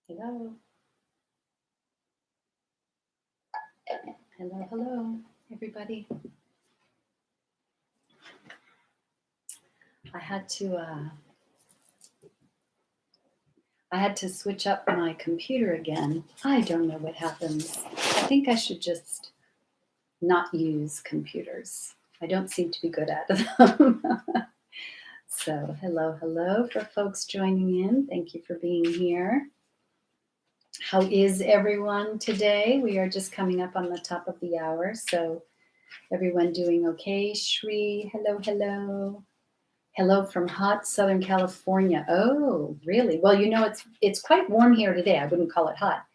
Hello. Hello, hello, everybody. I had to switch up my computer again. I don't know what happens. I think I should just not use computers. I don't seem to be good at them. So, hello, hello for folks joining in. Thank you for being here. How is everyone today? We are just coming up on the top of the hour. So, everyone doing okay? Shri, hello, hello. Hello from hot Southern California. Oh, really? Well, it's quite warm here today. I wouldn't call it hot,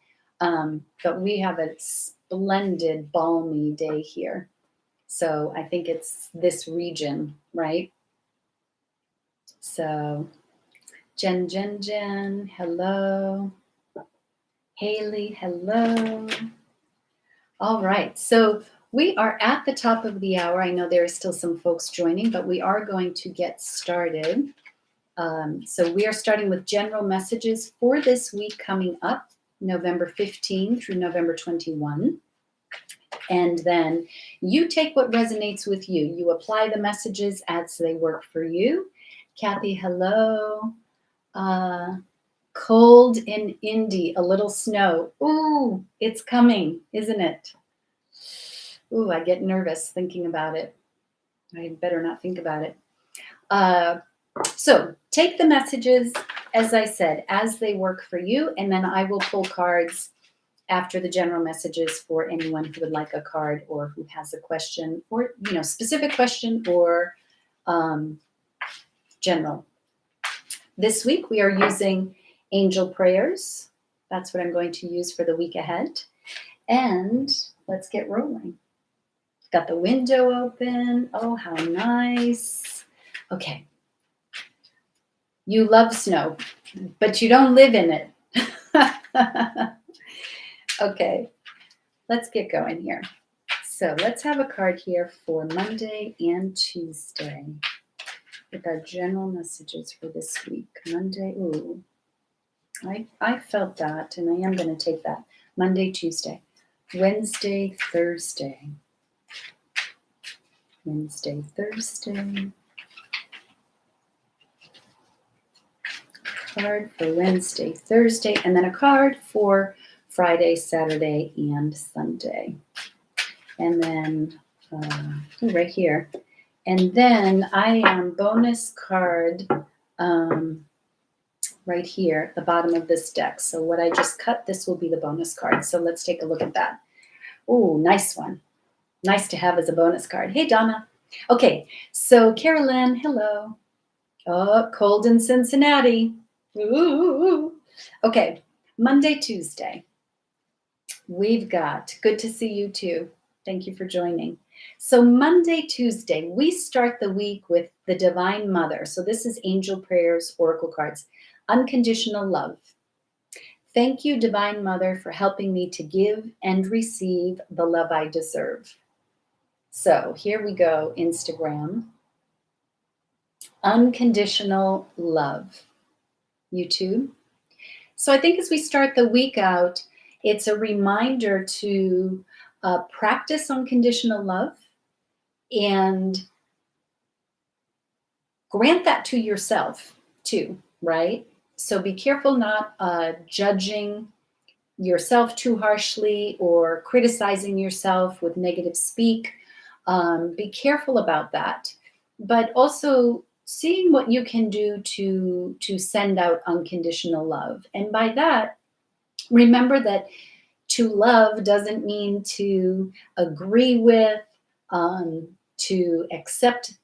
but we have a splendid balmy day here. So I think it's this region, right? So Jen, hello. Haley, hello. All right. So we are at the top of the hour. I know there are still some folks joining, but we are going to get started. So we are starting with general messages for this week coming up, November 15 through November 21. And then you take what resonates with you. You apply the messages as they work for you. Kathy, hello. Cold in Indy, a little snow. Ooh, it's coming, isn't it? Ooh, I get nervous thinking about it. I better not think about it. So take the messages, as I said, as they work for you, and then I will pull cards after the general messages for anyone who would like a card or who has a question or, specific question or general. This week we are using angel prayers. That's what I'm going to use for the week ahead. And let's get rolling. Got the window open. Oh, how nice. Okay. You love snow, but you don't live in it. Okay, let's get going here. So let's have a card here for Monday and Tuesday with our general messages for this week. Monday, ooh, I felt that, and I am going to take that. Monday, Tuesday, Wednesday, Thursday. Wednesday, Thursday. Card for Wednesday, Thursday, and then a card for Friday, Saturday, and Sunday. And then right here. And then I am bonus card right here at the bottom of this deck. So what I just cut, this will be the bonus card. So let's take a look at that. Oh, nice one. Nice to have as a bonus card. Hey, Donna. Okay, so Carolyn, hello. Oh, cold in Cincinnati. Ooh. Okay, Monday, Tuesday. We've got, good to see you too. Thank you for joining. So Monday, Tuesday, we start the week with the Divine Mother. So this is Angel Prayers, Oracle cards. Unconditional love. Thank you, Divine Mother, for helping me to give and receive the love I deserve. So here we go, Instagram. Unconditional love. YouTube. So I think as we start the week out, it's a reminder to practice unconditional love and grant that to yourself too, right? So be careful not judging yourself too harshly or criticizing yourself with negative speak. Be careful about that. But also seeing what you can do to send out unconditional love. And by that, remember that to love doesn't mean to agree with, to accept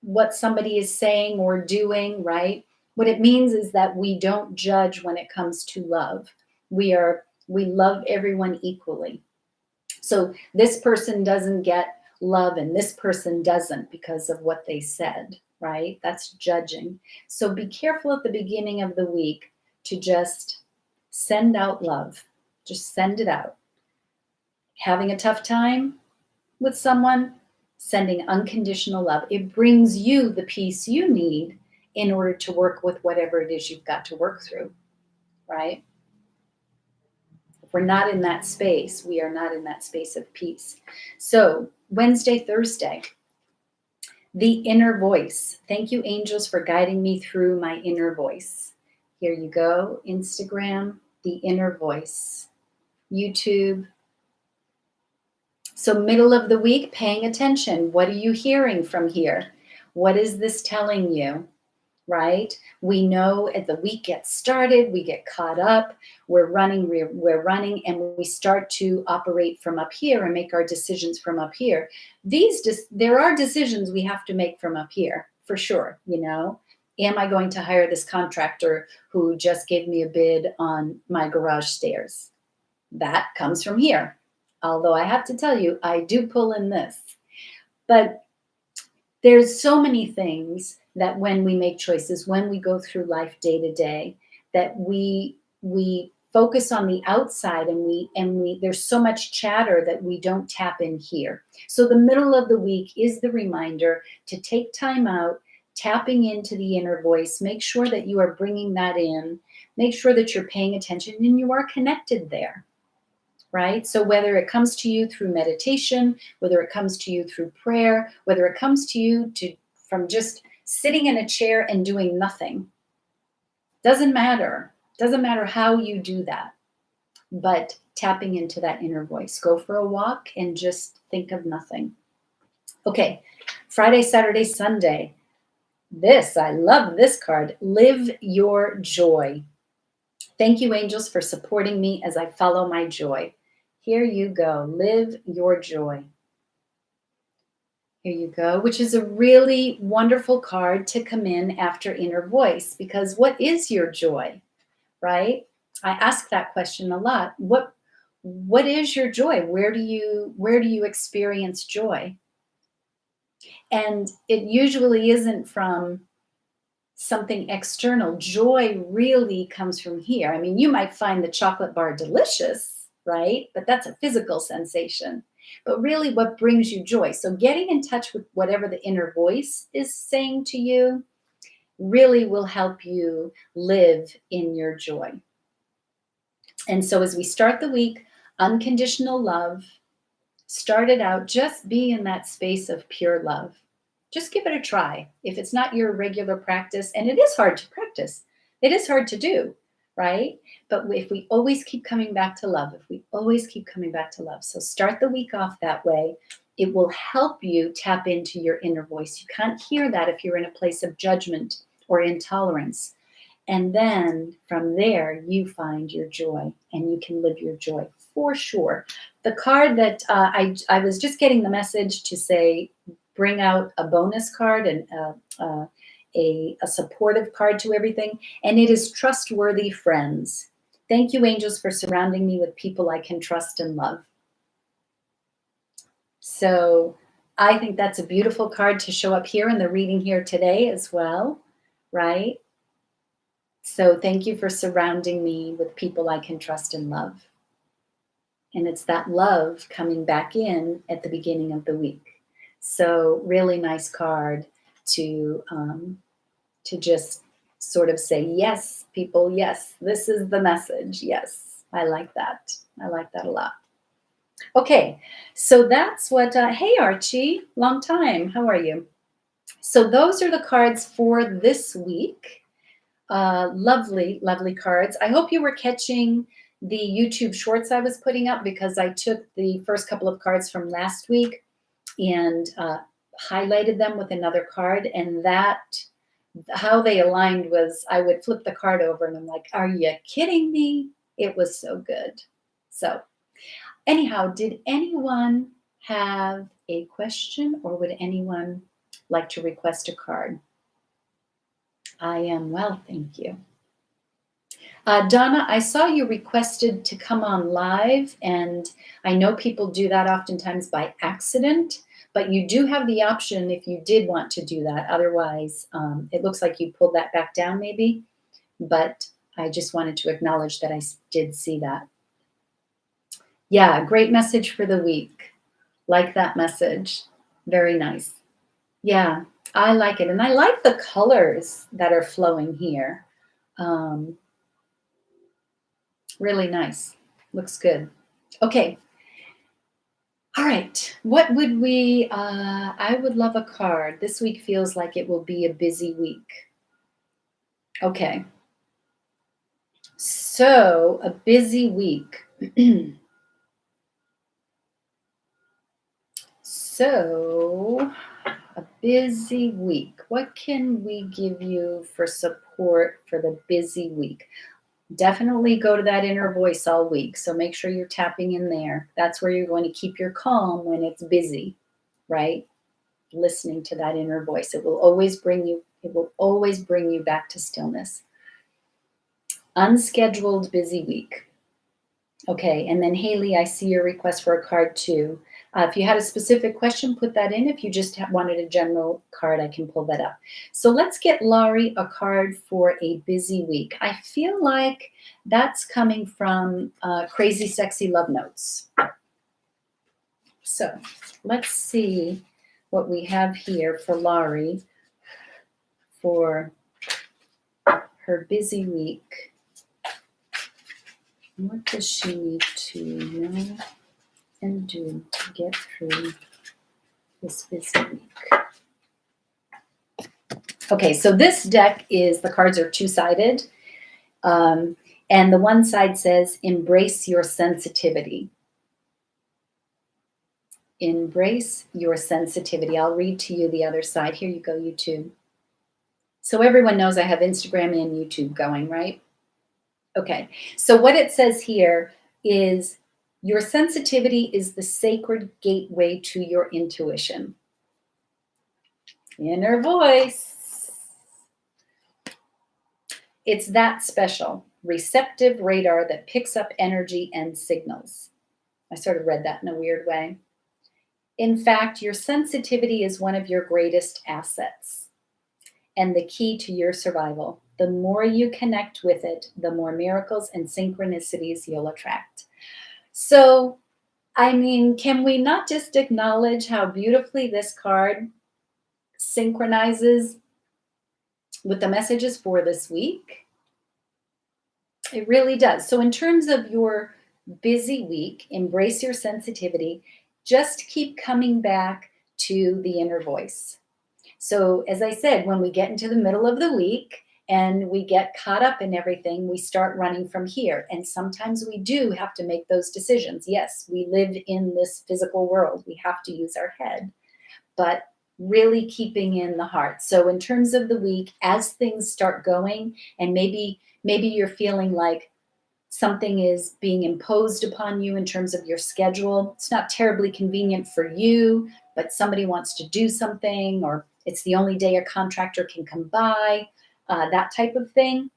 what somebody is saying or doing, right? What it means is that we don't judge when it comes to love. We love everyone equally. So this person doesn't get love and this person doesn't because of what they said, right? That's judging. So be careful at the beginning of the week to just send out love. Just send it out. Having a tough time with someone, sending unconditional love. It brings you the peace you need in order to work with whatever it is you've got to work through, right? If we're not in that space, we are not in that space of peace. So Wednesday, Thursday, the inner voice. Thank you, angels, for guiding me through my inner voice. Here you go. Instagram, the inner voice. YouTube. So middle of the week, paying attention. What are you hearing from here? What is this telling you? Right? We know as the week gets started, we get caught up, we're running, and we start to operate from up here and make our decisions from up here. There are decisions we have to make from up here, for sure, you know. Am I going to hire this contractor who just gave me a bid on my garage stairs? That comes from here. Although I have to tell you, I do pull in this. But there's so many things that when we make choices, when we go through life day to day, that we focus on the outside, and we there's so much chatter that we don't tap in here. So the middle of the week is the reminder to take time out, tapping into the inner voice. Make sure that you are bringing that in. Make sure that you're paying attention and you are connected there. Right? So whether it comes to you through meditation, whether it comes to you through prayer, whether it comes to you from just sitting in a chair and doing nothing, doesn't matter. Doesn't matter how you do that, but tapping into that inner voice. Go for a walk and just think of nothing. Okay, Friday, Saturday, Sunday. I love this card. Live your joy. Thank you, angels, for supporting me as I follow my joy. Here you go. Live your joy. Here you go, which is a really wonderful card to come in after inner voice, because what is your joy, right? I ask that question a lot. What is your joy? Where do you experience joy? And it usually isn't from something external. Joy really comes from here. I mean, you might find the chocolate bar delicious, right? But that's a physical sensation. But really, what brings you joy? So getting in touch with whatever the inner voice is saying to you really will help you live in your joy. And so as we start the week, unconditional love, started out, just be in that space of pure love. Just give it a try. If it's not your regular practice, and it is hard to practice, it is hard to do, right? But if we always keep coming back to love, so start the week off that way. It will help you tap into your inner voice. You can't hear that if you're in a place of judgment or intolerance. And then from there, you find your joy and you can live your joy for sure. The card that I was just getting the message to say, bring out a bonus card and a supportive card to everything. And it is trustworthy friends. Thank you, angels, for surrounding me with people I can trust and love. So I think that's a beautiful card to show up here in the reading here today as well, right? So thank you for surrounding me with people I can trust and love. And it's that love coming back in at the beginning of the week. So really nice card to just sort of say, yes, people, yes, this is the message. Yes, I like that. I like that a lot. Okay, so that's what, hey Archie, long time, how are you? So those are the cards for this week. Lovely, lovely cards. I hope you were catching the YouTube shorts I was putting up, because I took the first couple of cards from last week and highlighted them with another card, and that, how they aligned was, I would flip the card over and I'm like, are you kidding me? It was so good. So anyhow, did anyone have a question, or would anyone like to request a card? I am well, thank you. Donna, I saw you requested to come on live, and I know people do that oftentimes by accident, but you do have the option if you did want to do that. Otherwise, it looks like you pulled that back down maybe, but I just wanted to acknowledge that I did see that. Yeah, great message for the week. Like that message. Very nice. Yeah, I like it. And I like the colors that are flowing here. Really nice. Looks good. Okay. All right. What would we, I would love a card. This week feels like it will be a busy week. Okay. So, a busy week. So, a busy week. What can we give you for support for the busy week? Definitely go to that inner voice all week. So make sure you're tapping in there. That's where you're going to keep your calm when it's busy, right? Listening to that inner voice. It will always bring you back to stillness. Unscheduled busy week. Okay, and then Haley, I see your request for a card too. If you had a specific question, put that in. If you just wanted a general card, I can pull that up. So let's get Laurie a card for a busy week. I feel like that's coming from Crazy Sexy Love Notes. So let's see what we have here for Laurie for her busy week. What does she need to know and do to get through this busy week? Okay, so this deck the cards are two-sided. And the one side says, embrace your sensitivity. Embrace your sensitivity. I'll read to you the other side. Here you go, YouTube. So everyone knows I have Instagram and YouTube going, right? Okay, so what it says here is your sensitivity is the sacred gateway to your intuition. Inner voice. It's that special, receptive radar that picks up energy and signals. I sort of read that in a weird way. In fact, your sensitivity is one of your greatest assets and the key to your survival. The more you connect with it, the more miracles and synchronicities you'll attract. So, I mean, can we not just acknowledge how beautifully this card synchronizes with the messages for this week? It really does. So in terms of your busy week, embrace your sensitivity. Just keep coming back to the inner voice. So as I said, when we get into the middle of the week and we get caught up in everything, we start running from here. And sometimes we do have to make those decisions. Yes, we live in this physical world. We have to use our head, but really keeping in the heart. So in terms of the week, as things start going, and maybe you're feeling like something is being imposed upon you in terms of your schedule. It's not terribly convenient for you, but somebody wants to do something, or it's the only day a contractor can come by, that type of thing.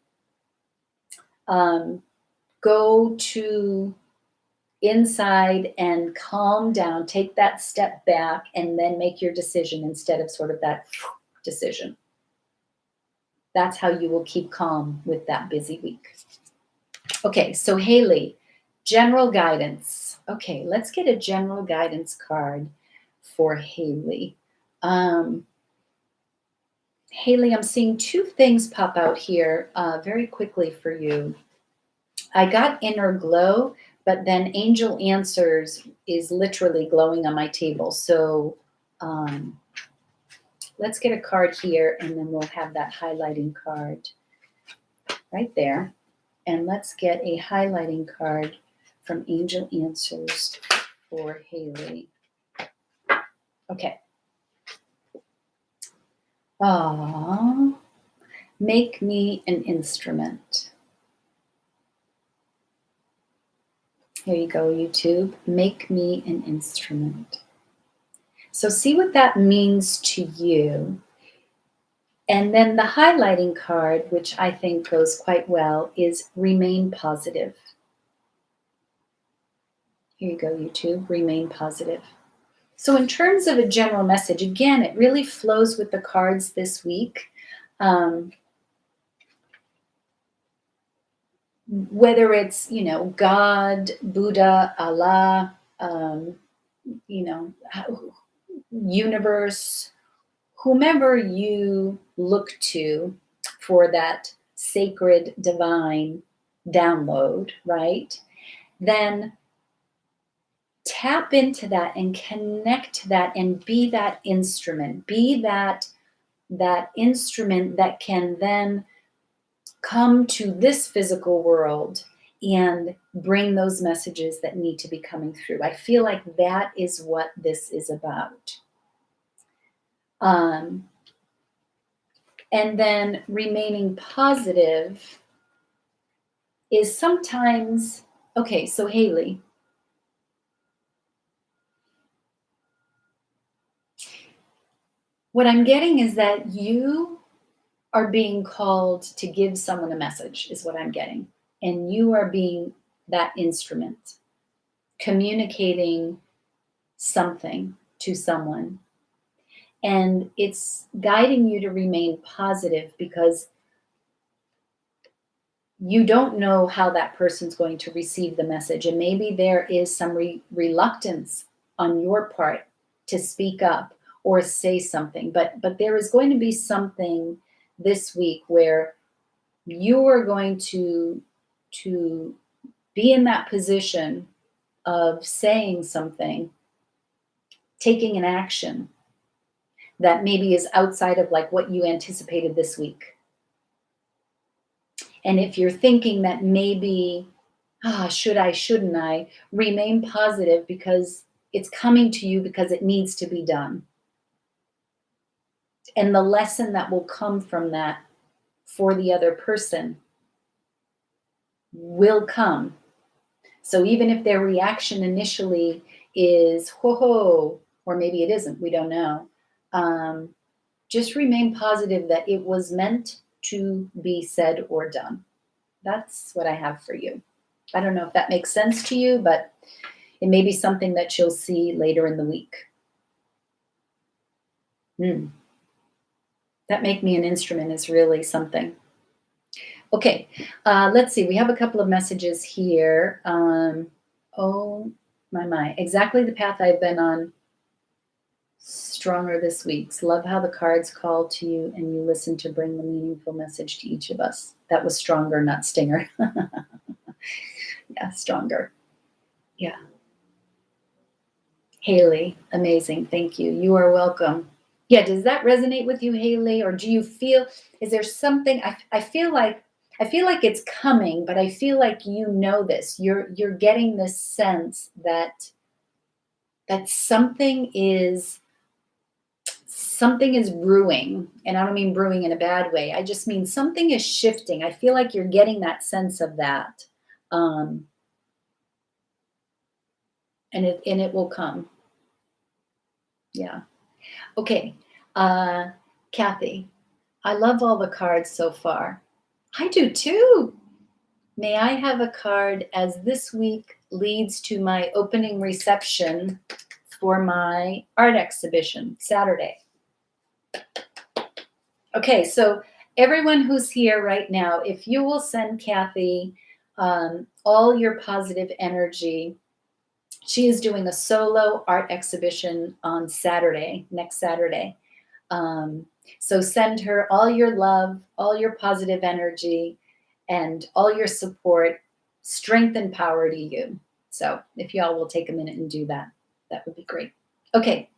Go to inside and calm down, take that step back, and then make your decision instead of sort of that decision. That's how you will keep calm with that busy week. Okay, so Haley, general guidance. Okay, let's get a general guidance card for Haley. Haley, I'm seeing two things pop out here very quickly for you. I got inner glow, but then angel answers is literally glowing on my table. So let's get a card here, and then we'll have that highlighting card right there. And let's get a highlighting card from Angel Answers for Haley. Okay. Make me an instrument. Here you go, YouTube. Make me an instrument. So see what that means to you. And then the highlighting card, which I think goes quite well, is remain positive. Here you go, YouTube, remain positive. So in terms of a general message, again, it really flows with the cards this week. Whether it's, God, Buddha, Allah, universe, whomever you look to for that sacred divine download, right? then tap into that and connect to that and be that instrument. Be that instrument that can then come to this physical world and bring those messages that need to be coming through. I feel like that is what this is about. And then remaining positive is sometimes, okay, so Haley, what I'm getting is that you are being called to give someone a message, is what I'm getting. And you are being that instrument, communicating something to someone. And it's guiding you to remain positive because you don't know how that person's going to receive the message. And maybe there is some reluctance on your part to speak up or say something. But there is going to be something this week where you are going to be in that position of saying something, taking an action that maybe is outside of like what you anticipated this week. And if you're thinking that maybe, should I, shouldn't I, remain positive because it's coming to you because it needs to be done. And the lesson that will come from that for the other person will come. So even if their reaction initially is, ho, or maybe it isn't, we don't know. Just remain positive that it was meant to be said or done. That's what I have for you. I don't know if that makes sense to you, but it may be something that you'll see later in the week. That make me an instrument is really something. Okay, let's see. We have a couple of messages here. Oh, my. Exactly the path I've been on. Stronger this week. Love how the cards call to you and you listen to bring the meaningful message to each of us. That was stronger, not stinger. Yeah, stronger. Yeah. Haley, amazing. Thank you. You are welcome. Yeah, does that resonate with you, Haley? Or do you feel, is there something, I feel like it's coming, but I feel like you know this. You're getting this sense that something is brewing, and I don't mean brewing in a bad way. I just mean something is shifting. I feel like you're getting that sense of that. And it will come. Yeah. Okay. Kathy, I love all the cards so far. I do too. May I have a card as this week leads to my opening reception for my art exhibition Saturday. Okay, so everyone who's here right now, if you will send Kathy all your positive energy, she is doing a solo art exhibition on Saturday, next Saturday. So send her all your love, all your positive energy, and all your support, strength and power to you. So if y'all will take a minute and do that, that would be great. Okay,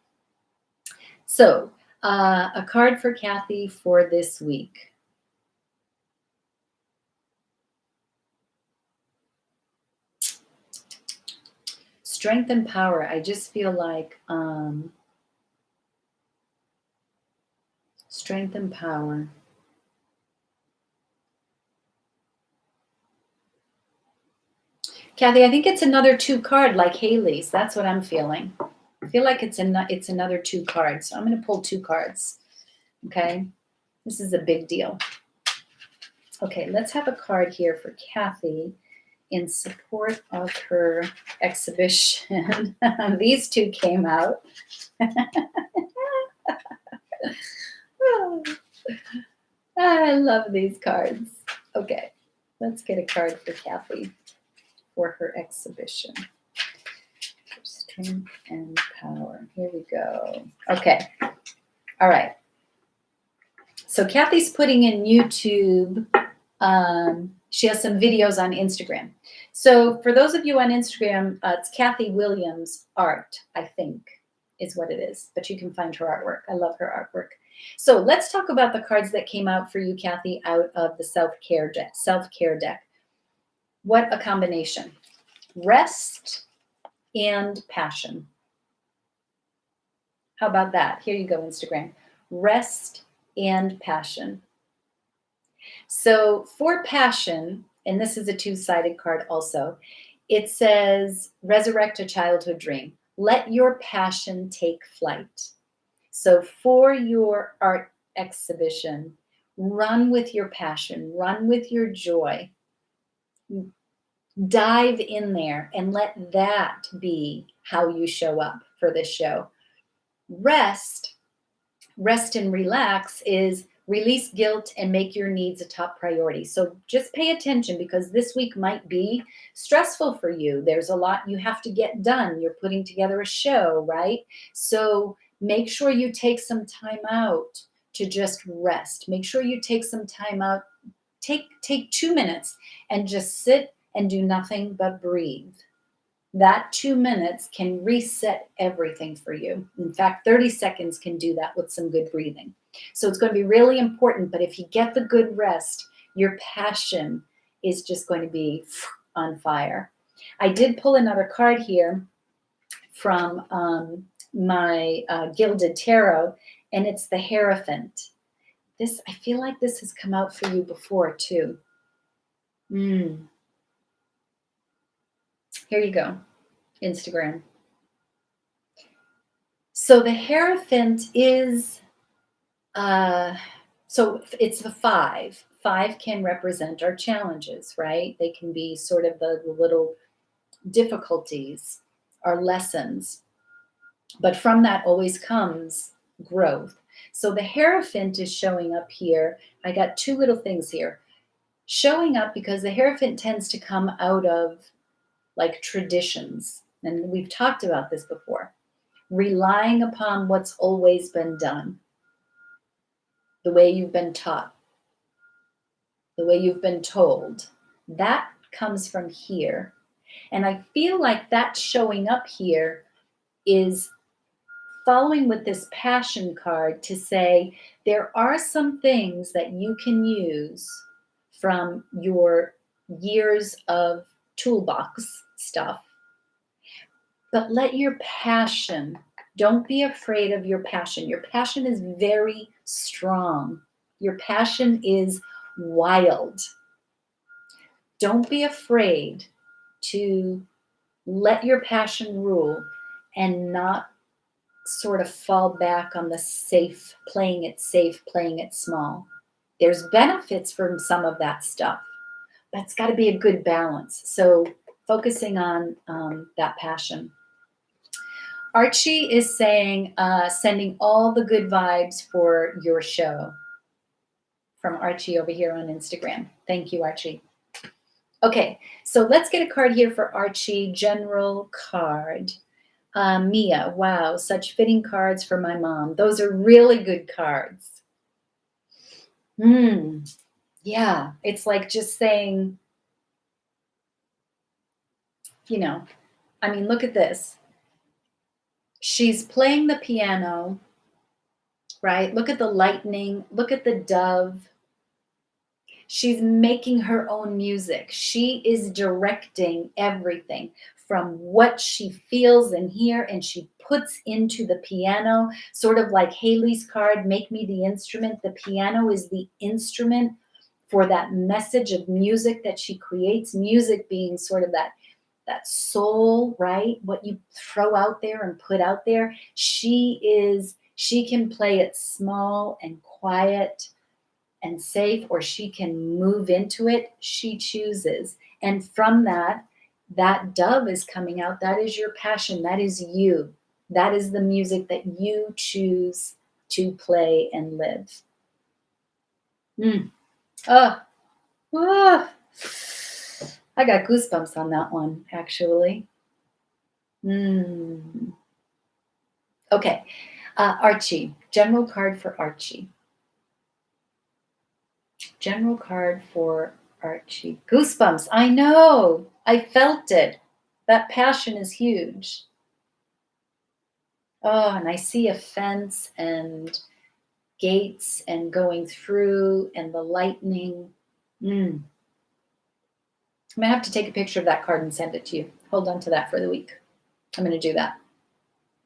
so a card for Kathy for this week. Strength and power. I just feel like strength and power. Kathy, I think it's another 2 card like Haley's. That's what I'm feeling. I feel like it's another 2 cards. So I'm going to pull 2 cards. Okay. This is a big deal. Okay, let's have a card here for Kathy in support of her exhibition. These 2 came out. I love these cards. Okay, let's get a card for Kathy for her exhibition. Strength and power. Here we go. Okay. All right. So Kathy's putting in YouTube She has some videos on Instagram. So for those of you on Instagram, it's Kathy Williams Art, I think is what it is. But you can find her artwork. I love her artwork. So let's talk about the cards that came out for you, Kathy, out of the self-care deck. Self-care deck. What a combination. Rest and passion. How about that? Here you go, Instagram. Rest and passion. So for passion, and this is a two-sided card also, it says, resurrect a childhood dream. Let your passion take flight. So for your art exhibition, run with your passion, run with your joy. Dive in there and let that be how you show up for this show. Rest and relax is release guilt and make your needs a top priority. So just pay attention because this week might be stressful for you. There's a lot you have to get done. You're putting together a show, right? So make sure you take some time out to just rest. Make sure you take some time out. Take 2 minutes and just sit and do nothing but breathe. That 2 minutes can reset everything for you. In fact, 30 seconds can do that with some good breathing. So it's going to be really important, but if you get the good rest, your passion is just going to be on fire. I did pull another card here from my Gilded Tarot, and it's the Hierophant. I feel like this has come out for you before too. Here you go. Instagram. So the Hierophant is, so it's the 5. 5 can represent our challenges, right? They can be sort of the little difficulties, our lessons. But from that always comes growth. So the Hierophant is showing up here. I got 2 little things here. Showing up because the Hierophant tends to come out of like traditions. And we've talked about this before. Relying upon what's always been done. The way you've been taught. The way you've been told. That comes from here. And I feel like that showing up here is following with this passion card to say there are some things that you can use from your years of toolbox stuff. But let your passion, don't be afraid of your passion. Your passion is very strong. Your passion is wild. Don't be afraid to let your passion rule and not sort of fall back on the safe, playing it safe, playing it small. There's benefits from some of that stuff, but it's got to be a good balance. So focusing on that passion. Archie is saying, sending all the good vibes for your show. From Archie over here on Instagram. Thank you, Archie. Okay, so let's get a card here for Archie. General card. Mia, wow, such fitting cards for my mom. Those are really good cards. Yeah, it's like just saying, you know, I mean, look at this. She's playing the piano, right? Look at the lightning. Look at the dove. She's making her own music. She is directing everything from what she feels and hears, and she puts into the piano, sort of like Haley's card, make me the instrument. The piano is the instrument for that message of music that she creates, music being sort of that soul, right? What you throw out there and put out there. She can play it small and quiet and safe, or she can move into it. She chooses. And from that dove is coming out. That is your passion. That is you. That is the music that you choose to play and live. I got goosebumps on that one, actually. Okay. Archie, general card for Archie. General card for Archie. Goosebumps. I know. I felt it. That passion is huge. Oh, and I see a fence and gates and going through and the lightning. I'm gonna have to take a picture of that card and send it to you. Hold on to that for the week. I'm gonna do that.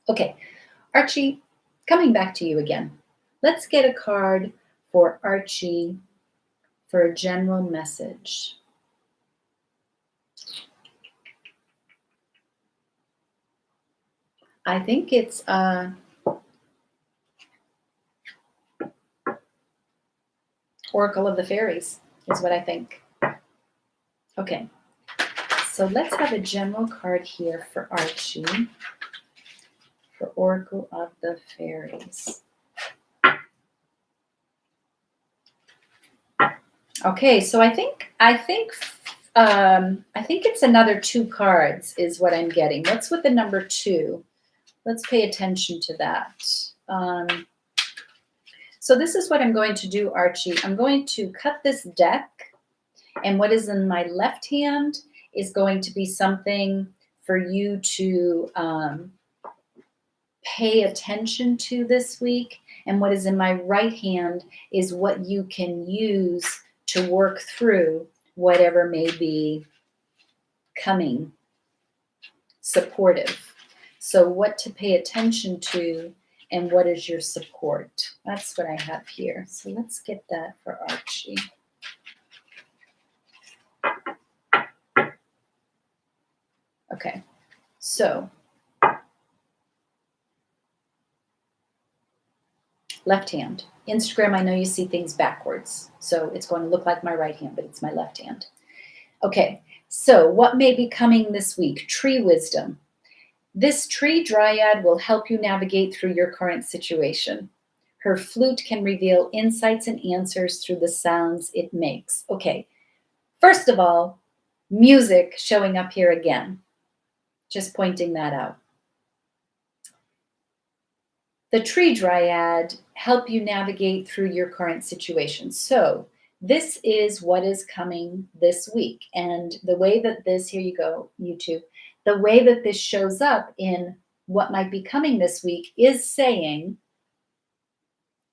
Okay, Archie, coming back to you again. Let's get a card for Archie for a general message. I think it's Oracle of the Fairies is what I think. Okay, so let's have a general card here for Archie for Oracle of the Fairies. Okay, so I think it's another 2 cards is what I'm getting. What's with the number 2? Let's pay attention to that. So this is what I'm going to do, Archie. I'm going to cut this deck, and what is in my left hand is going to be something for you to pay attention to this week, and what is in my right hand is what you can use to work through whatever may be coming supportive. So what to pay attention to and what is your support. That's what I have here. So let's get that for Archie. Okay, so left hand. Instagram, I know you see things backwards, so it's going to look like my right hand, but it's my left hand. Okay, so what may be coming this week? Tree wisdom. This tree dryad will help you navigate through your current situation. Her flute can reveal insights and answers through the sounds it makes. Okay, first of all, music showing up here again. Just pointing that out. The tree dryad help you navigate through your current situation. So this is what is coming this week. And the way that this, here you go, YouTube, the way that this shows up in what might be coming this week is saying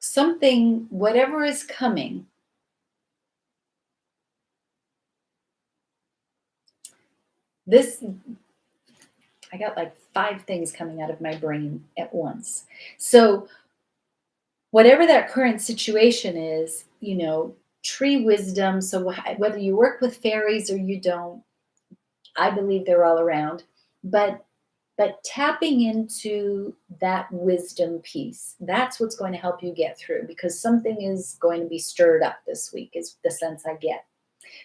something, whatever is coming, this, I got like 5 things coming out of my brain at once. So whatever that current situation is, you know, tree wisdom. So whether you work with fairies or you don't, I believe they're all around, but tapping into that wisdom piece, that's what's going to help you get through, because something is going to be stirred up this week is the sense I get.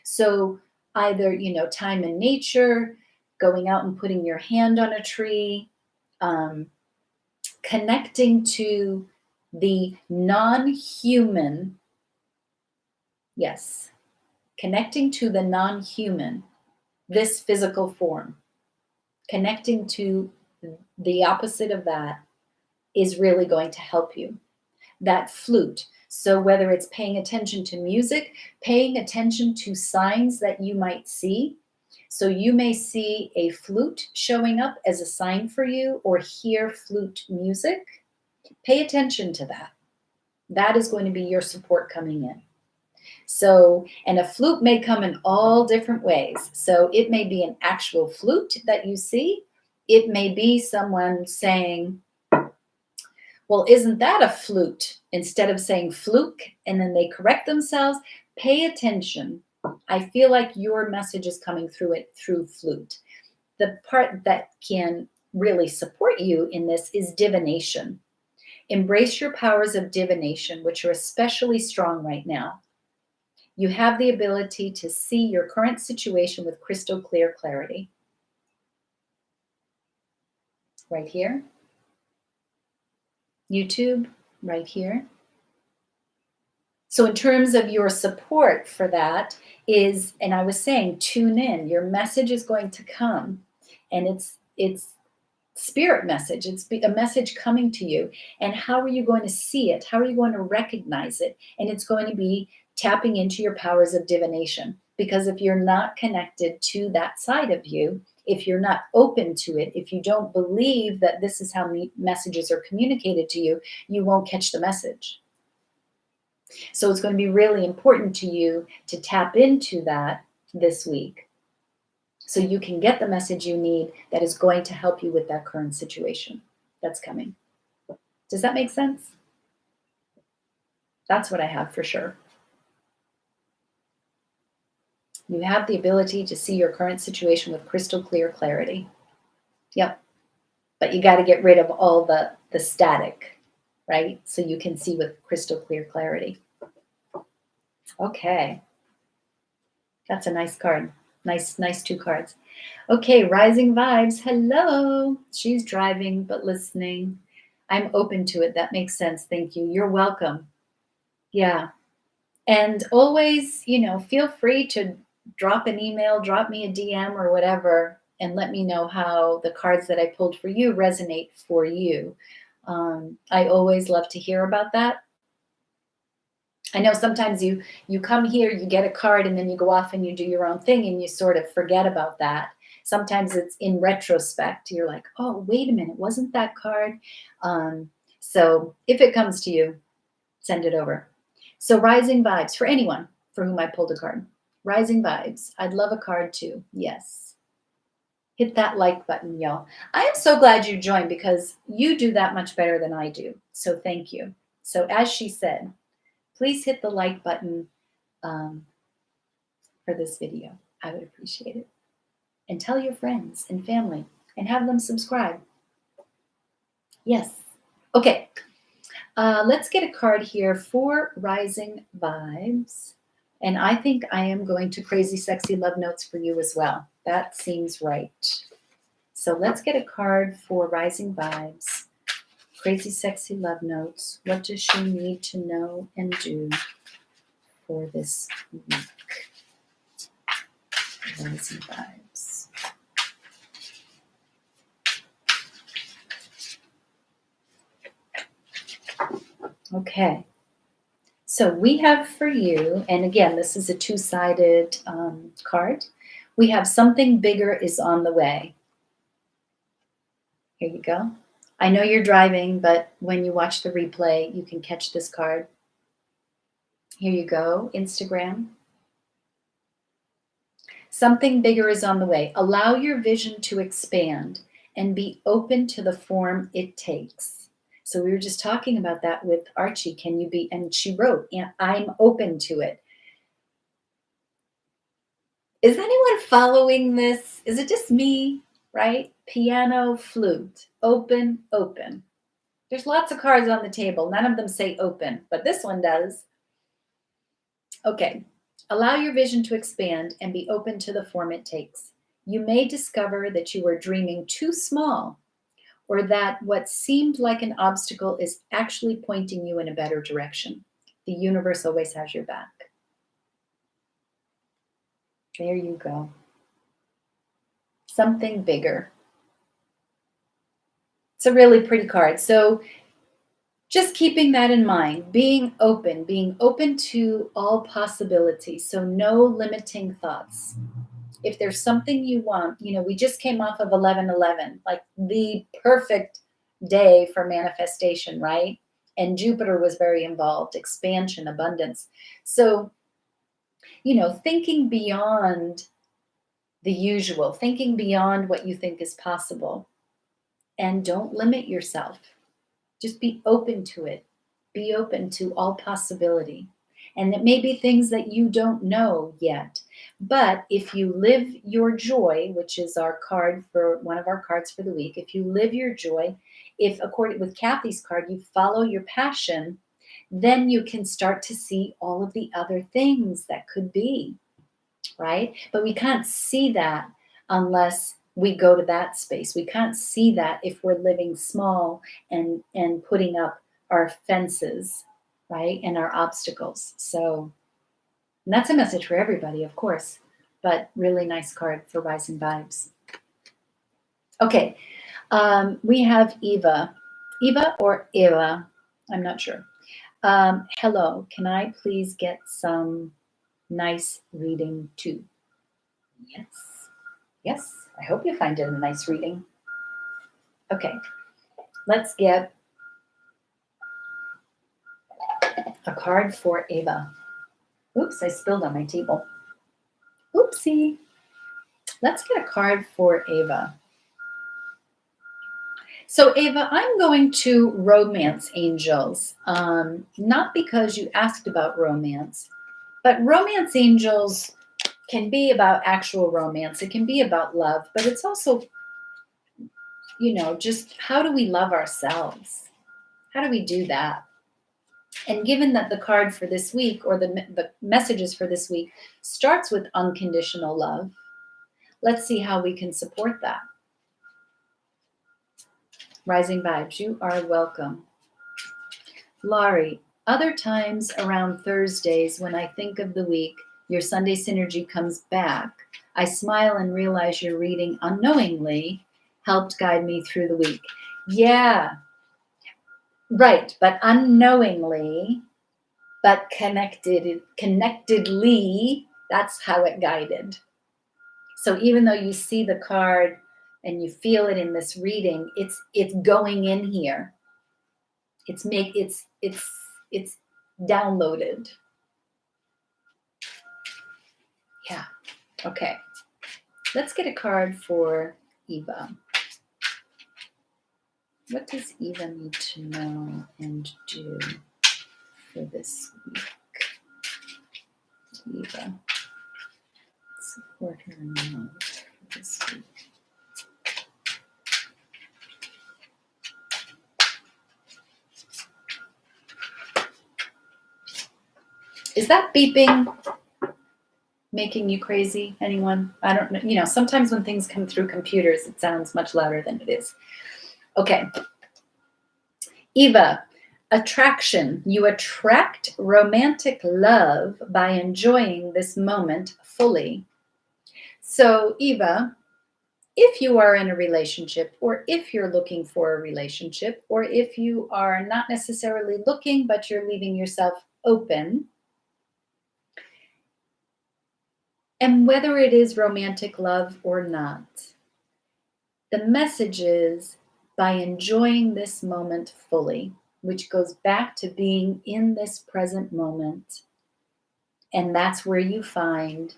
So either, you know, time in nature, going out and putting your hand on a tree, connecting to the non-human, yes, connecting to the non-human, this physical form, connecting to the opposite of that is really going to help you. That flute. So whether it's paying attention to music, paying attention to signs that you might see. So you may see a flute showing up as a sign for you or hear flute music. Pay attention to that. That is going to be your support coming in. So, and a flute may come in all different ways. So it may be an actual flute that you see. It may be someone saying, well, isn't that a flute? Instead of saying fluke, and then they correct themselves, pay attention. I feel like your message is coming through it through flute. The part that can really support you in this is divination. Embrace your powers of divination, which are especially strong right now. You have the ability to see your current situation with crystal clear clarity. Right here. YouTube, right here. So in terms of your support for that is, and I was saying, tune in. Your message is going to come, and it's spirit message. It's a message coming to you. And how are you going to see it? How are you going to recognize it? And it's going to be tapping into your powers of divination. Because if you're not connected to that side of you, if you're not open to it, if you don't believe that this is how messages are communicated to you, you won't catch the message. So it's going to be really important to you to tap into that this week so you can get the message you need that is going to help you with that current situation that's coming. Does that make sense? That's what I have for sure. You have the ability to see your current situation with crystal clear clarity. Yep. But you got to get rid of all the static, right? So you can see with crystal clear clarity. Okay. That's a nice card. Nice 2 cards. Okay, rising vibes. Hello. She's driving but listening. I'm open to it. That makes sense. Thank you. You're welcome. Yeah. And always, feel free to drop an email, drop me a DM or whatever, and let me know how the cards that I pulled for you resonate for you. I always love to hear about that. I know sometimes you come here, you get a card, and then you go off and you do your own thing and you sort of forget about that. Sometimes it's in retrospect. You're like, oh, wait a minute, wasn't that card? So if it comes to you, send it over. So rising vibes for anyone for whom I pulled a card. Rising vibes. I'd love a card too. Yes. Hit that like button, y'all. I am so glad you joined because you do that much better than I do. So thank you. So as she said, please hit the like button for this video. I would appreciate it. And tell your friends and family and have them subscribe. Yes. Okay. Let's get a card here for rising vibes. And I think I am going to crazy, sexy love notes for you as well. That seems right. So let's get a card for rising vibes. Crazy, sexy love notes. What does she need to know and do for this week? Rising vibes. Okay. So we have for you, and again, this is a 2-sided card. We have something bigger is on the way. Here you go. I know you're driving, but when you watch the replay, you can catch this card. Here you go, Instagram. Something bigger is on the way. Allow your vision to expand and be open to the form it takes. So we were just talking about that with Archie. Can you be, and she wrote, I'm open to it. Is anyone following this? Is it just me, right? Piano, flute, open, open. There's lots of cards on the table. None of them say open, but this one does. Okay. Allow your vision to expand and be open to the form it takes. You may discover that you are dreaming too small, or that what seemed like an obstacle is actually pointing you in a better direction. The universe always has your back. There you go. Something bigger. It's a really pretty card. So just keeping that in mind, being open to all possibilities. So no limiting thoughts. If there's something you want, we just came off of 11/11, like the perfect day for manifestation, right? And Jupiter was very involved, expansion, abundance. So, thinking beyond the usual, thinking beyond what you think is possible, and don't limit yourself. Just be open to it. Be open to all possibility. And it may be things that you don't know yet. But if you live your joy, which is our card for one of our cards for the week, if you live your joy, if according with Kathy's card, you follow your passion, then you can start to see all of the other things that could be, right? But we can't see that unless we go to that space. We can't see that if we're living small and putting up our fences, right? And our obstacles. So, and that's a message for everybody, of course, but really nice card for rising vibes. Okay, we have Eva or Eva, I'm not sure. Hello, can I please get some nice reading too? Yes. Yes, I hope you find it a nice reading. Okay, let's get a card for Ava. Oops, I spilled on my table. Oopsie. Let's get a card for Ava. So, Ava, I'm going to romance angels, not because you asked about romance, but romance angels can be about actual romance. It can be about love, but it's also, just how do we love ourselves? How do we do that? And given that the card for this week, or the messages for this week, starts with unconditional love, let's see how we can support that. Rising Vibes, you are welcome. Laurie, other times around Thursdays when I think of the week, your Sunday synergy comes back. I smile and realize your reading unknowingly helped guide me through the week. Yeah, right, but unknowingly, but connectedly, that's how it guided. So even though you see the card and you feel it in this reading, it's going in here. It's downloaded. Yeah. Okay. Let's get a card for Eva. What does Eva need to know and do for this week? Eva. Support her now for this week. Is that beeping making you crazy? Anyone? I don't know. Sometimes when things come through computers, it sounds much louder than it is. Okay. Eva, attraction. You attract romantic love by enjoying this moment fully. So, Eva, if you are in a relationship, or if you're looking for a relationship, or if you are not necessarily looking, but you're leaving yourself open, and whether it is romantic love or not, the message is by enjoying this moment fully, which goes back to being in this present moment. And that's where you find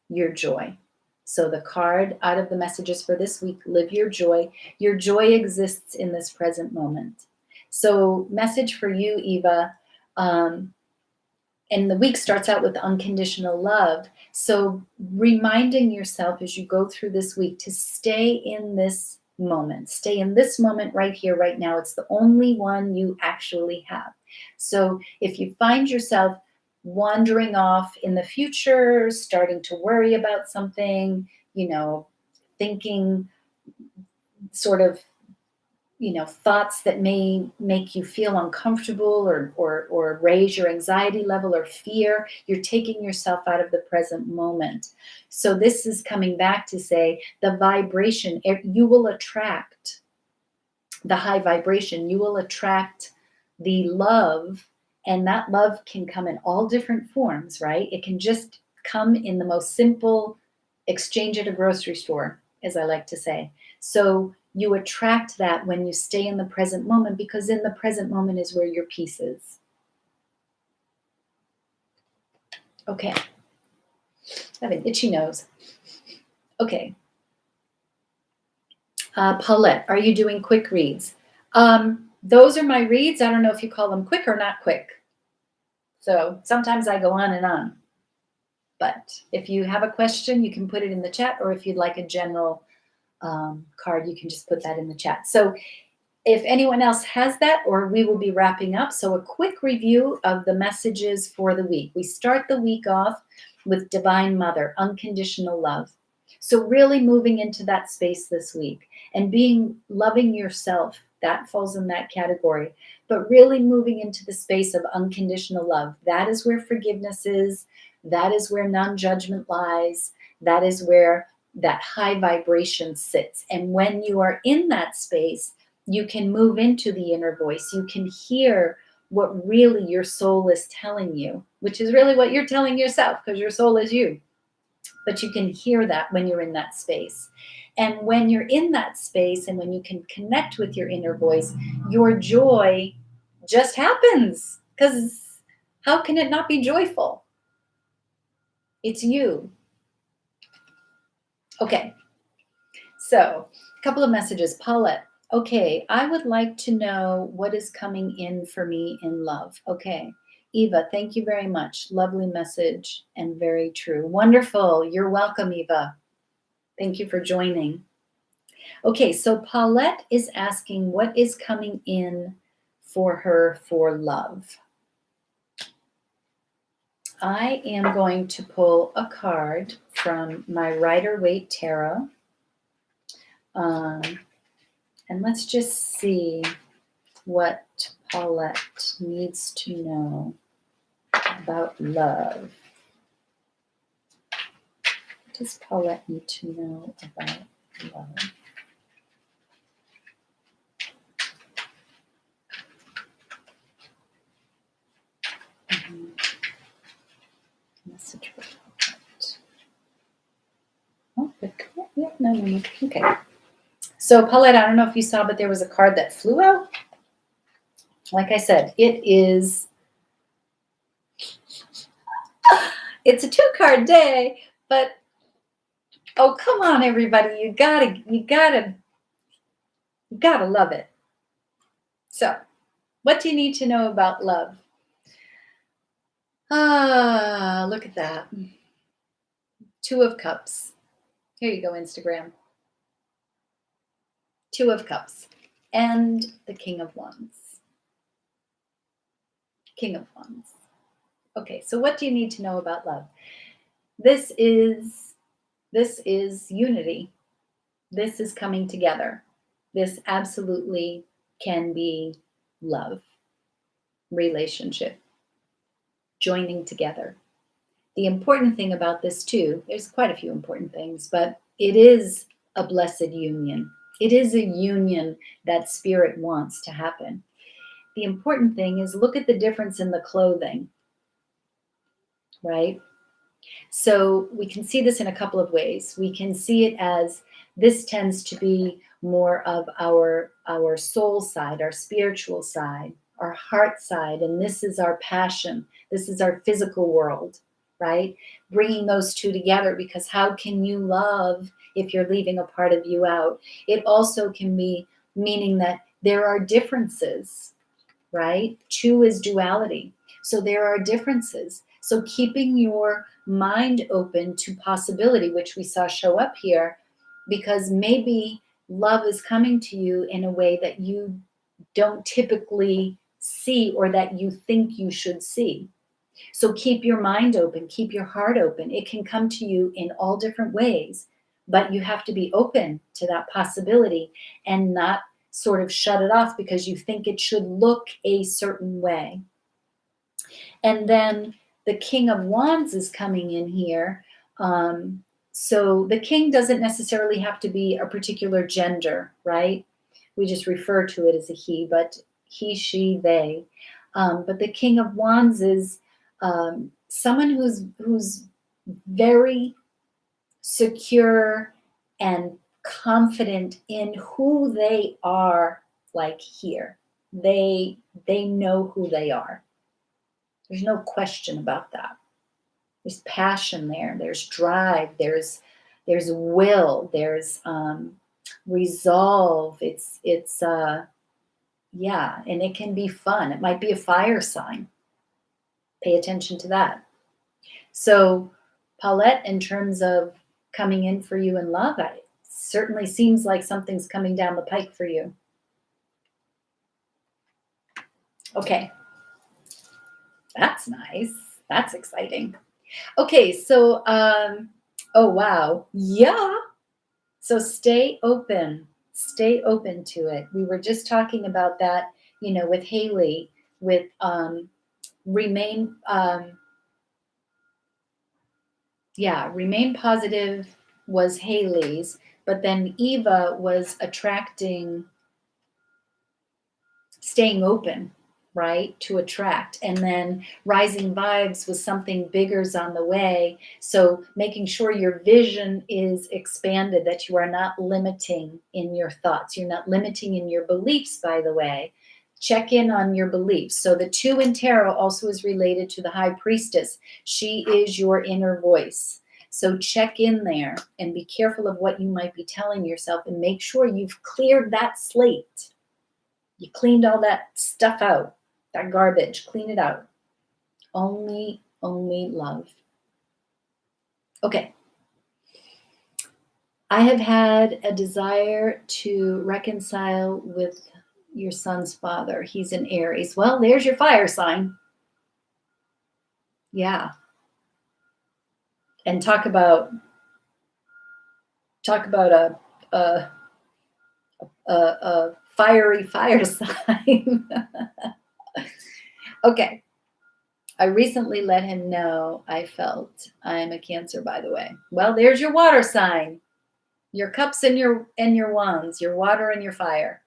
your joy. So the card out of the messages for this week, live your joy. Your joy exists in this present moment. So message for you, Eva, and the week starts out with unconditional love. So reminding yourself as you go through this week to stay in this moment. Stay in this moment right here, right now. It's the only one you actually have. So if you find yourself wandering off in the future, starting to worry about something, thinking sort of thoughts that may make you feel uncomfortable or raise your anxiety level or fear, you're taking yourself out of the present moment. So this is coming back to say the vibration, you will attract the high vibration, you will attract the love, and that love can come in all different forms, right? It can just come in the most simple exchange at a grocery store, as I like to say. So you attract that when you stay in the present moment, because in the present moment is where your peace is. Okay. I have an itchy nose. Okay. Paulette, are you doing quick reads? Those are my reads. I don't know if you call them quick or not quick. So sometimes I go on and on. But if you have a question, you can put it in the chat, or if you'd like a general card, you can just put that in the chat. So if anyone else has that, or we will be wrapping up. So a quick review of the messages for the week. We start the week off with Divine Mother, unconditional love. So really moving into that space this week and loving yourself, that falls in that category. But really moving into the space of unconditional love. That is where forgiveness is. That is where non-judgment lies. That is where that high vibration sits. And when you are in that space, you can move into the inner voice. You can hear what really your soul is telling you, which is really what you're telling yourself, because your soul is you. But you can hear that when you're in that space. And when you're in that space and when you can connect with your inner voice, your joy just happens. Because how can it not be joyful? It's you. Okay. So, a couple of messages. Paulette, okay, I would like to know what is coming in for me in love. Okay. Eva, thank you very much. Lovely message and very true. Wonderful. You're welcome, Eva. Thank you for joining. Okay, so Paulette is asking what is coming in for her for love. I am going to pull a card from my Rider-Waite Tarot. And let's just see what Paulette needs to know about love. What does Paulette need to know about love? Message for Paulette. Oh, good. Yeah, no. Okay. So Paulette, I don't know if you saw, but there was a card that flew out. Like I said, it's a 2-card day, but oh, come on, everybody. You gotta love it. So, what do you need to know about love? Look at that. 2 of Cups. Here you go, Instagram. 2 of Cups. And the King of Wands. King of Wands. Okay, so what do you need to know about love? This is unity. This is coming together. This absolutely can be love, relationship, joining together. The important thing about this too, there's quite a few important things, but it is a blessed union. It is a union that spirit wants to happen. The important thing is look at the difference in the clothing, right? So we can see this in a couple of ways. We can see it as this tends to be more of our soul side, our spiritual side, our heart side, and this is our passion. This is our physical world, right? Bringing those two together, because how can you love if you're leaving a part of you out? It also can be meaning that there are differences, right? 2 is duality. So there are differences. So keeping your mind open to possibility, which we saw show up here, because maybe love is coming to you in a way that you don't typically see or that you think you should see. So keep your mind open, keep your heart open. It can come to you in all different ways, but you have to be open to that possibility and not sort of shut it off because you think it should look a certain way. And then the King of Wands is coming in here. So the king doesn't necessarily have to be a particular gender, right? We just refer to it as a he, but he, she, they. But the King of Wands is someone who's very secure and confident in who they are, like here. They know who they are. There's no question about that. There's passion there. There's drive. There's will. There's resolve. It's yeah, and it can be fun. It might be a fire sign. Pay attention to that. So, Paulette, in terms of coming in for you in love, it certainly seems like something's coming down the pike for you. Okay. That's nice. That's exciting. Okay, so, oh, wow. Yeah. So stay open. Stay open to it. We were just talking about that, with Haley, with remain positive was Haley's, but then Eva was attracting staying open, right, to attract. And then rising vibes was something bigger's on the way. So making sure your vision is expanded, that you are not limiting in your thoughts. You're not limiting in your beliefs, by the way. Check in on your beliefs. So the 2 in tarot also is related to the high priestess. She is your inner voice. So check in there and be careful of what you might be telling yourself, and make sure you've cleared that slate. You cleaned all that stuff out, that garbage, clean it out. Only love. Okay. I have had a desire to reconcile with your son's father. He's an Aries. Well, there's your fire sign. Yeah. And talk about a fiery fire sign. Okay. I recently let him know I felt I'm a Cancer, by the way. Well, there's your water sign. Your cups and your wands, your water and your fire.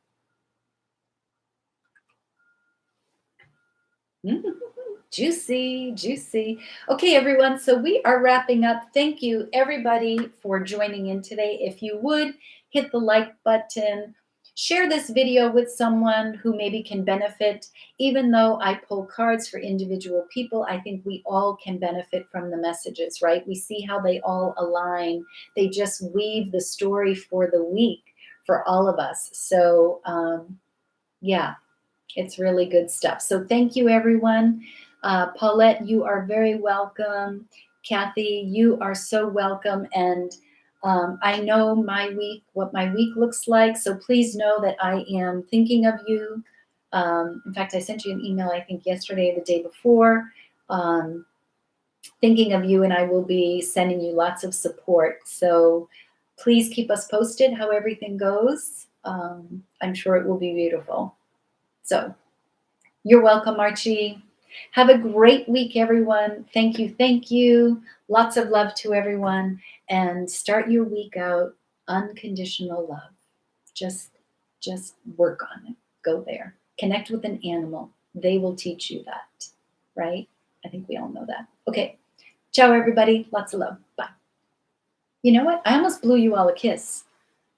Juicy, juicy. Okay, everyone. So we are wrapping up. Thank you, everybody, for joining in today. If you would hit the like button, share this video with someone who maybe can benefit. Even though I pull cards for individual people, I think we all can benefit from the messages, right? We see how they all align. They just weave the story for the week for all of us. So, yeah, it's really good stuff. So thank you, everyone. Paulette, you are very welcome. Kathy, you are so welcome. And I know what my week looks like. So please know that I am thinking of you. In fact, I sent you an email, I think yesterday or the day before, thinking of you, and I will be sending you lots of support. So please keep us posted how everything goes. I'm sure it will be beautiful. So you're welcome, Archie. Have a great week, everyone. Thank you. Thank you. Lots of love to everyone. And start your week out unconditional love. Just work on it. Go there. Connect with an animal. They will teach you that, right? I think we all know that. Okay. Ciao, everybody. Lots of love. Bye. You know what? I almost blew you all a kiss.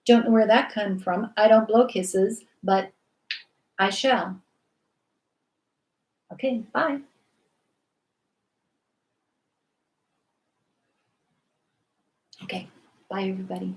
Don't know where that came from. I don't blow kisses, but I shall. Okay, bye. Okay, bye everybody.